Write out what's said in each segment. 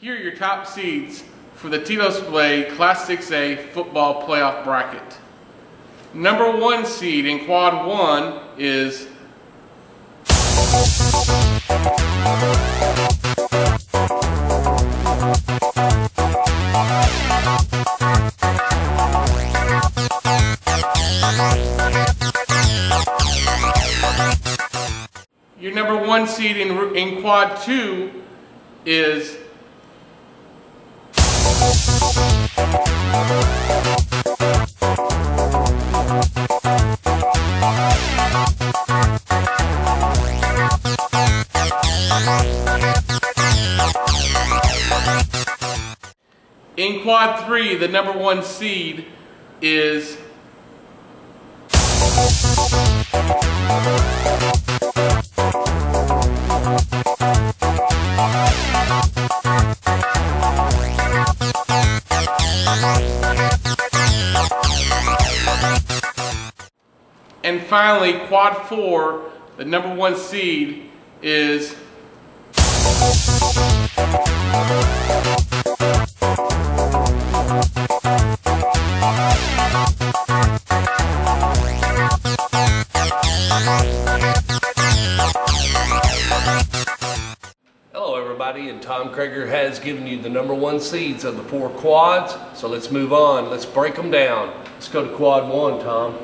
Here are your top seeds for the Tito's Play Class 6A football playoff bracket. Number 1 seed in Quad 1 is your number 1 seed in Quad 2 is in Quad 3, the number 1 seed is and finally, Quad 4, the number 1 seed is Hello everybody, and Tom Kreager has given you the number 1 seeds of the 4 quads. So let's move on. Let's break them down. Let's go to Quad 1, Tom.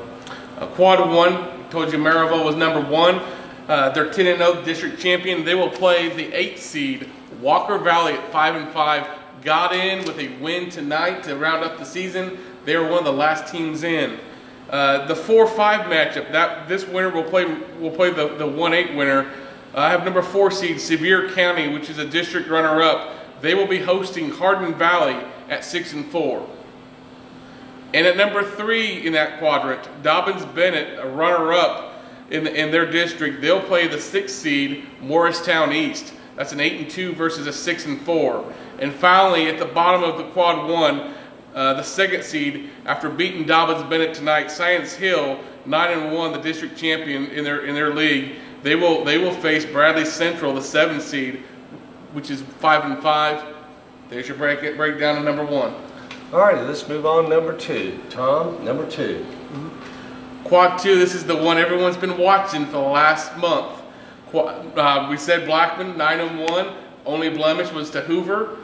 Quad 1, told you Maryville was number 1. They're 10-0 district champion. They will play the 8th seed, Walker Valley, at 5-5. Got in with a win tonight to round up the season. They were one of the last teams in. The 4-5 matchup, this winner will play the 1-8 winner. I have number 4 seed, Sevier County, which is a district runner-up. They will be hosting Hardin Valley at 6-4. And at number 3 in that quadrant, Dobbins-Bennett, a runner-up in their district, they'll play the 6th seed, Morristown East. That's an 8-2 versus a 6-4. And finally, at the bottom of the Quad 1, the 2nd seed, after beating Dobbins-Bennett tonight, Science Hill, 9-1, the district champion in their league. They will face Bradley Central, the 7th seed, which is 5-5. There's your breakdown of number 1. All right, let's move on to number 2. Tom, number 2. Quad 2, this is the one everyone's been watching for the last month. We said Blackman, 9-1. Only blemish was to Hoover.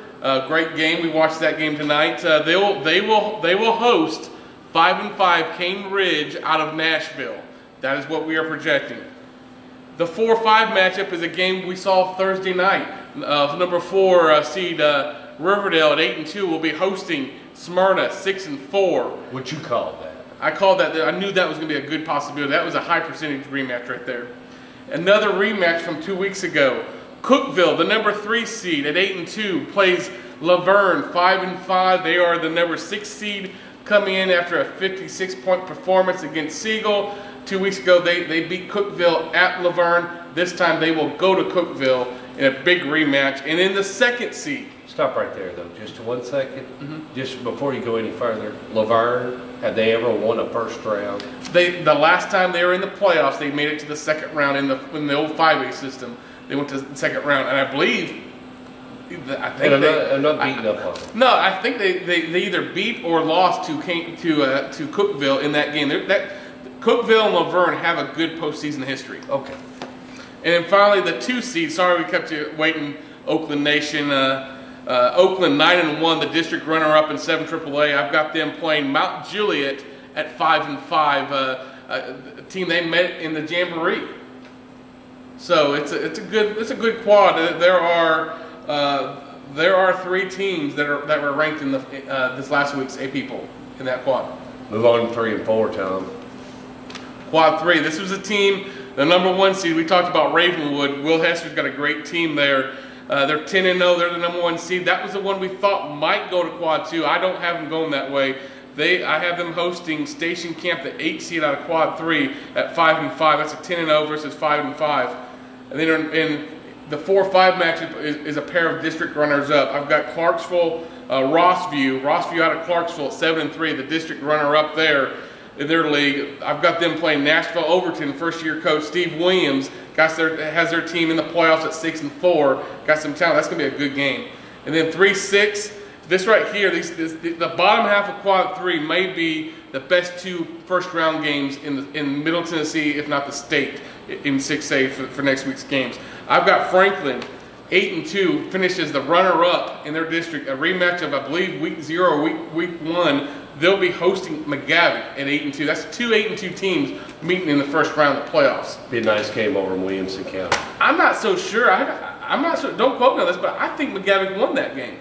Great game. We watched that game tonight. They will host 5-5 Cane Ridge out of Nashville. That is what we are projecting. The 4-5 matchup is a game we saw Thursday night. Number 4 seed Riverdale at 8-2 will be hosting Smyrna 6-4. What you call that? I called that. I knew that was going to be a good possibility. That was a high percentage rematch right there. Another rematch from 2 weeks ago. Cookeville, the number 3 seed at 8-2, plays Laverne 5-5. They are the number 6 seed, coming in after a 56-point performance against Siegel. 2 weeks ago, they beat Cookeville at Laverne. This time they will go to Cookeville in a big rematch. And in the 2nd seed. Stop right there, though, just 1 second. Just before you go any further, Laverne, have they ever won a first round? The last time they were in the playoffs, they made it to the 2nd round in the old 5A system. They went to the 2nd round, and I believe, I'm not beating up on them. No, I think they either beat or lost to Cookeville in that game. Cookeville and Laverne have a good postseason history. Okay. And then finally, the 2 seed. Sorry we kept you waiting. Oakland Nation. Oakland 9-1, the district runner-up in 7 AAA. I've got them playing Mount Juliet at 5-5. A team they met in the Jamboree. So it's a good quad. There are 3 teams that were ranked in this last week's AP poll in that quad. Move on to 3 and 4, Tom. Quad 3. This was a team, the number 1 seed. We talked about Ravenwood. Will Hester's got a great team there. They're 10-0. They're the number 1 seed. That was the one we thought might go to Quad 2. I don't have them going that way. I have them hosting Station Camp, the 8 seed out of Quad 3 at 5-5. That's a 10-0 versus 5-5. And then in the 4-5 matchup is a pair of district runners-up. I've got Clarksville, Rossview out of Clarksville at 7-3, the district runner-up there in their league. I've got them playing Nashville Overton. First-year coach Steve Williams has their team in the playoffs at 6-4. Got some talent. That's going to be a good game. And then 3-6. This right here, the bottom half of quad 3 may be the best 2 first-round games in Middle Tennessee, if not the state, in 6A for next week's games. I've got Franklin, 8-2, finished as the runner-up in their district. A rematch of, I believe, week 0 or week 1. They'll be hosting McGavick at 8-2. That's 2 8-2 teams meeting in the first round of the playoffs. Be a nice game over in Williamson County. I'm not so sure. I'm not so. Don't quote me on this, but I think McGavick won that game.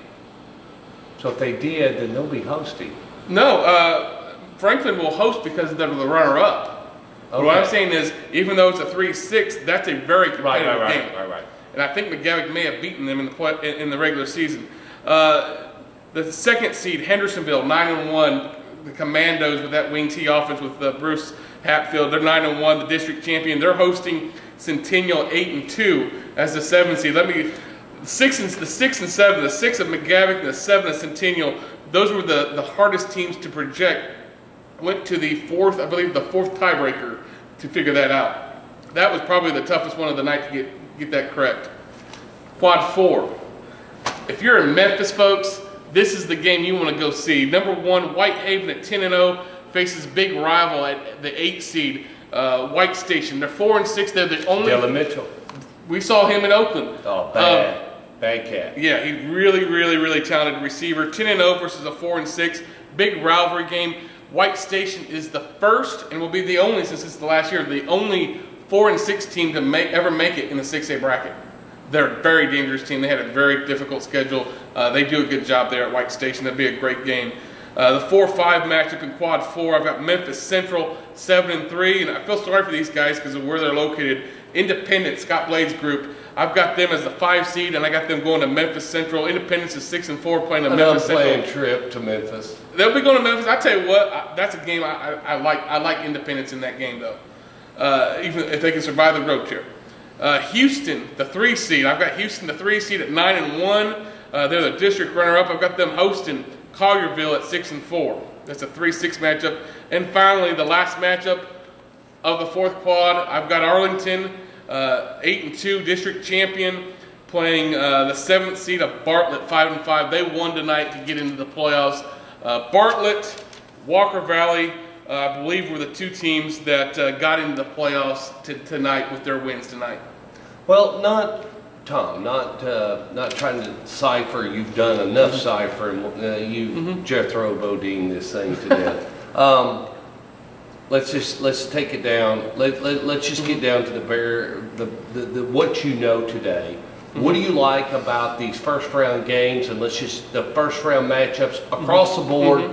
So if they did, then they'll be hosting. No, Franklin will host because they're the runner-up. Okay. What I'm saying is, even though it's a 3-6, that's a very competitive game. Right. And I think McGavick may have beaten them in the regular season. The second seed, Hendersonville, 9-1. The Commandos with that wing T offense with Bruce Hatfield, they're 9-1, the district champion. They're hosting Centennial, 8-2 as the 7th seed. The 6 and 7, the 6 of McGavick and the 7 of Centennial, those were the hardest teams to project. Went to the 4th, I believe the 4th tiebreaker to figure that out. That was probably the toughest one of the night to get that correct. Quad 4. If you're in Memphis, folks, this is the game you want to go see. Number 1, Whitehaven at 10-0 faces big rival at the 8th seed, White Station. They're 4-6. They're the only. Dylan Mitchell. We saw him in Oakland. Oh, bad cat. Yeah, he's really talented receiver. 10-0 versus a 4-6. Big rivalry game. White Station is the first and will be the only, since it's the last year, the only 4-6 team to ever make it in the 6A bracket. They're a very dangerous team. They had a very difficult schedule. They do a good job there at White Station. That'd be a great game. The 4-5 matchup in Quad 4, I've got Memphis Central 7-3, and I feel sorry for these guys because of where they're located. Independent, Scott Blade's group, I've got them as the 5 seed, and I got them going to Memphis Central. Independence is 6-4, playing the Memphis Central. Another trip to Memphis. They'll be going to Memphis. I tell you what, that's a game I like. I like Independence in that game though, even if they can survive the road trip. Houston, the 3 seed. I've got Houston, the 3 seed at 9-1. They're the district runner-up. I've got them hosting Collierville at 6-4. That's a 3-6 matchup. And finally, the last matchup of the 4th quad, I've got Arlington, 8-2 district champion, playing the 7th seed of Bartlett, 5-5. They won tonight to get into the playoffs. Bartlett, Walker Valley, I believe were the 2 teams that got into the playoffs tonight with their wins tonight. Well, not trying to cipher. You've done enough ciphering. Jethro Bodine this thing to death. Let's take it down. Let's just get down to the what you know today. What do you like about these first round games, and let's just the first round matchups across the board?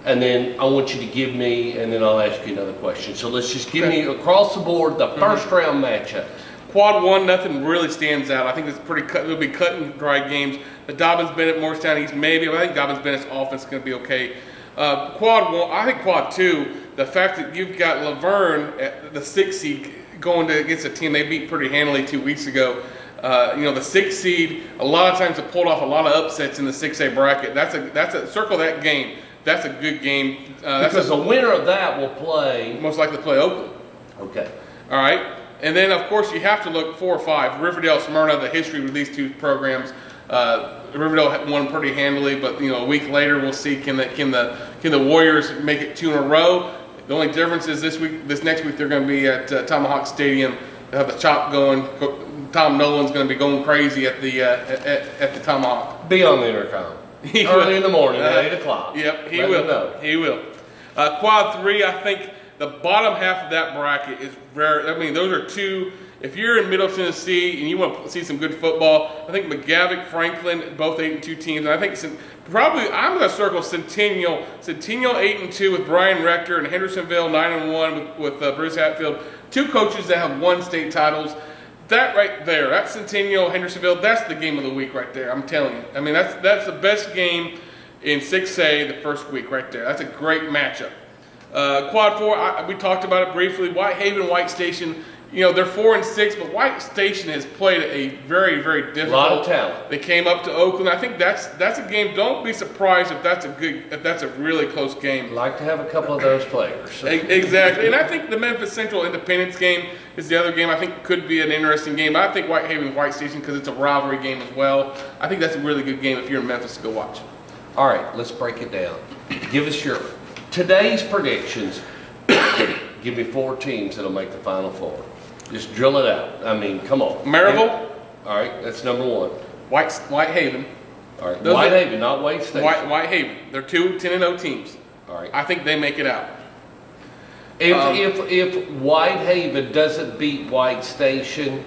And then I want you to give me, and then I'll ask you another question. So let's just give me across the board the first round matchup. Quad 1, nothing really stands out. I think it's it'll be cut and dry games. The Dobbins-Bennett, Morristown East, maybe. But I think Dobbins-Bennett's offense is going to be okay. Quad 1, I think Quad 2, the fact that you've got Laverne at the 6 seed going against a team they beat pretty handily 2 weeks ago. The 6 seed, a lot of times have pulled off a lot of upsets in the 6A bracket. That's a circle that game. That's a good game. Because the winner of that will play. Most likely play Oakland. Okay. All right. And then, of course, you have to look 4 or 5. Riverdale, Smyrna, the history with these 2 programs. Riverdale won pretty handily, but a week later we'll see can the Warriors make it 2 in a row. The only difference is this next week they're going to be at Tomahawk Stadium. They have the chop going. Tom Nolan's going to be going crazy at the Tomahawk. Be on the intercom. Early in the morning at 8 o'clock. Yep, he will. He will. Quad 3, I think the bottom half of that bracket is very. I mean, those are 2. If you're in Middle Tennessee and you want to see some good football, I think McGavick, Franklin, both 8-2 teams. And I think probably I'm going to circle Centennial 8-2 with Brian Rector, and Hendersonville 9-1 with Bruce Hatfield. 2 coaches that have won state titles. That right there, that Centennial, Hendersonville, that's the game of the week right there. I'm telling you. I mean, that's the best game in 6A the first week right there. That's a great matchup. Quad 4, we talked about it briefly. Whitehaven, White Station. they're 4-6, but White Station has played a very, very difficult. A lot of talent. They came up to Oakland. I think that's a game. Don't be surprised if that's a really close game. Like to have a couple of those players. Exactly, and I think the Memphis Central Independence game is the other game. I think could be an interesting game. I think Whitehaven White Station, because it's a rivalry game as well. I think that's a really good game if you're in Memphis to go watch. All right, let's break it down. Give us today's predictions. Give me 4 teams that'll make the Final Four. Just drill it out. I mean, come on. Maryville. All right, that's number 1. Whitehaven. All right, Whitehaven, not White Station. Whitehaven. They're 2 10-0 teams. All right. I think they make it out. If Whitehaven doesn't beat White Station,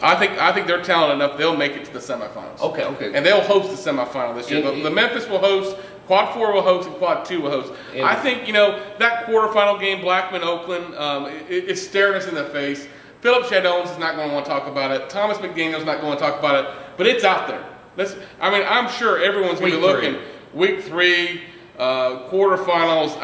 I think they're talented enough. They'll make it to the semifinals. Okay. And they'll host the semifinal this year. The Memphis will host. Quad 4 will host and Quad 2 will host. I think, that quarterfinal game, Blackman-Oakland, it's staring us in the face. Philip Shadones is not going to want to talk about it. Thomas McDaniel's not going to talk about it. But it's out there. I'm sure everyone's going to be looking. Week 3, quarterfinals.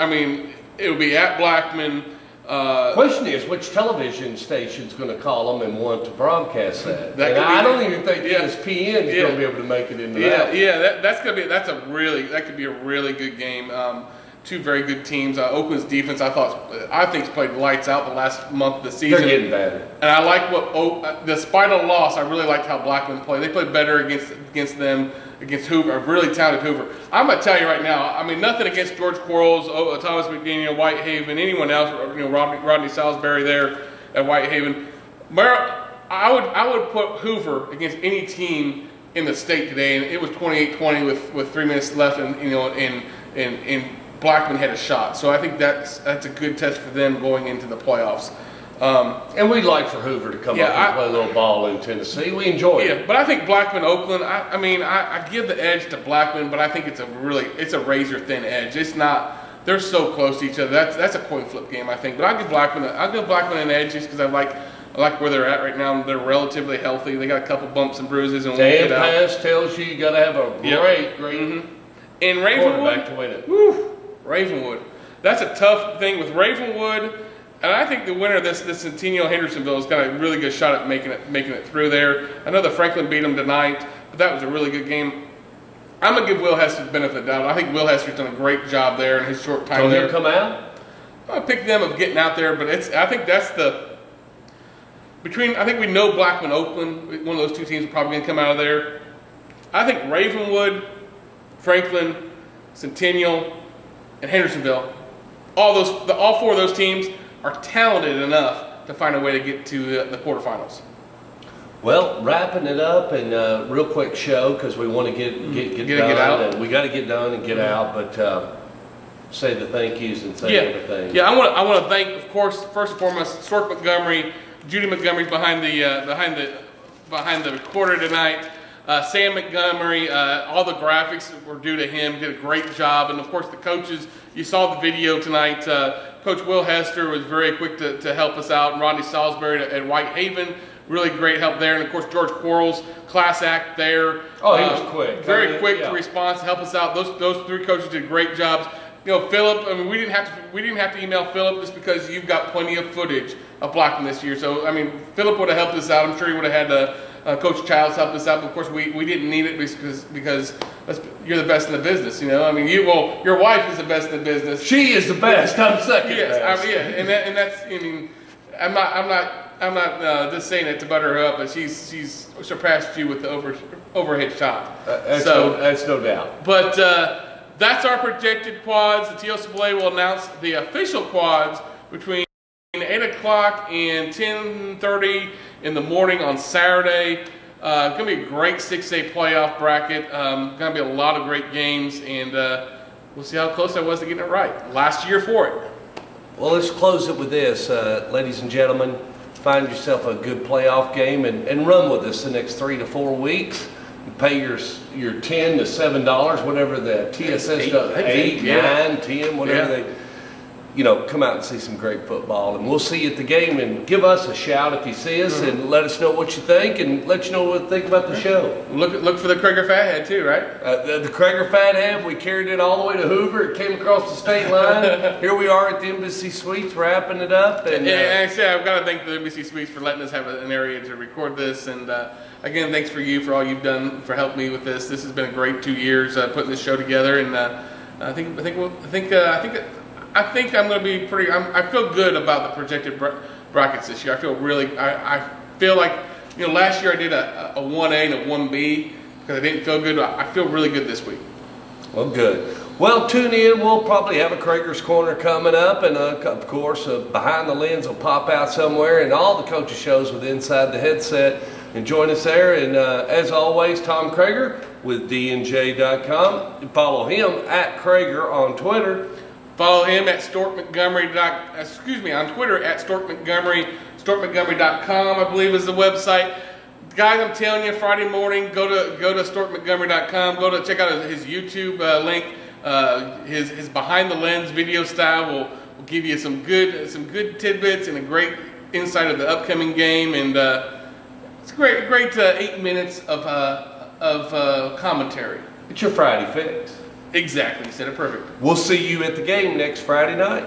It'll be at Blackman. Question is, which television station's going to call them and want to broadcast that? I don't even think ESPN is going to be able to make it into that. Yeah, that could be a really good game. 2 very good teams. Oakland's defense, I think, has played lights out the last month of the season. They're getting better. And I like despite a loss, I really liked how Blackman played. They played better against them, against Hoover, a really talented Hoover. I'm going to tell you right now, nothing against George Quarles, Thomas McDaniel, Whitehaven, anyone else, Rodney Salisbury there at Whitehaven. I would put Hoover against any team in the state today, and it was 28-20 with 3 minutes left, and Blackman had a shot. So I think that's a good test for them going into the playoffs. And we'd like for Hoover to come up and play a little ball in Tennessee. We enjoy it. Yeah, but I think Blackman-Oakland, I give the edge to Blackman, but I think it's a razor-thin edge. It's not, they're so close to each other. That's a coin flip game, I think. But I'll give Blackman an edge just because I like where they're at right now. They're relatively healthy. They got a couple bumps and bruises. And Dan Pass tells you got to have a great and Ravenwood, quarterback to win it. Ravenwood. That's a tough thing with Ravenwood. And I think the winner of this Centennial Hendersonville has got a really good shot at making it through there. I know that Franklin beat them tonight, but that was a really good game. I'm going to give Will Hester the benefit of the doubt. I think Will Hester's done a great job there in his short time there. He'll come out? I pick them of getting out there, but I think that's I think we know Blackman-Oakland, one of those 2 teams, are probably going to come out of there. I think Ravenwood, Franklin, Centennial, and Hendersonville, all 4 of those teams are talented enough to find a way to get to the quarterfinals. Well, wrapping it up, and real quick show because we want to get done. And we got to get done and get out, but say the thank yous and say everything. Yeah, I want to thank, of course, first and foremost, Stork Montgomery. Judy Montgomery's behind the recorder tonight. Sam Montgomery, all the graphics were due to him. Did a great job, and of course the coaches. You saw the video tonight. Coach Will Hester was very quick to help us out. And Rodney Salisbury at Whitehaven, really great help there. And of course George Quarles, class act there. Oh, he was quick. Very quick response to help us out. Those 3 coaches did great jobs. Philip. We didn't have to email Philip just because you've got plenty of footage of Blackman this year. So Philip would have helped us out. I'm sure he would have had Coach Childs help us out. But of course, we didn't need it because you're the best in the business. Your wife is the best in the business. She is the best. I'm second. Yes, and that's. I'm not just saying it to butter her up, but she's surpassed you with the overhead shot. That's no doubt. But. That's our projected quads. The TLCAA will announce the official quads between 8 o'clock and 10:30 in the morning on Saturday. It's going to be a great 6A playoff bracket. Going to be a lot of great games, and we'll see how close I was to getting it right. Last year for it. Well, let's close it with this. Ladies and gentlemen, find yourself a good playoff game and run with us the next 3 to 4 weeks. You pay your $10 to $7, whatever the TSS does, 8, 9, 10, whatever they. you know, come out and see some great football. And we'll see you at the game, and give us a shout if you see us, and let us know what you think, and let you know what you think about the show. Look for the Kreager Fathead too, right? The Kreager Fathead, we carried it all the way to Hoover. It came across the state line. Here we are at the Embassy Suites wrapping it up. And actually, I've got to thank the Embassy Suites for letting us have an area to record this. And again, thanks for you for all you've done for helping me with this. This has been a great 2 years putting this show together, and I think I'm going to be pretty. I feel good about the projected brackets this year. I feel really. I feel like, you know, last year I did a 1A and a 1B because I didn't feel good. I feel really good this week. Well, good. Well, tune in. We'll probably have a Kreager's Corner coming up, and of course, Behind the Lens will pop out somewhere, and all the coaches shows with Inside the Headset. And join us there. And as always, Tom Kreager with dnj.com. Follow him at Kreager on Twitter. Follow him at on Twitter at Stork Montgomery. StorkMontgomery.com, I believe, is the website. Guys, I'm telling you, Friday morning, go to StorkMontgomery.com. Go to check out his YouTube link. His Behind the Lens video style will give you some good tidbits and a great insight of the upcoming game. And it's a great 8 minutes of commentary. It's your Friday fix. Exactly, you said it perfect. We'll see you at the game next Friday night.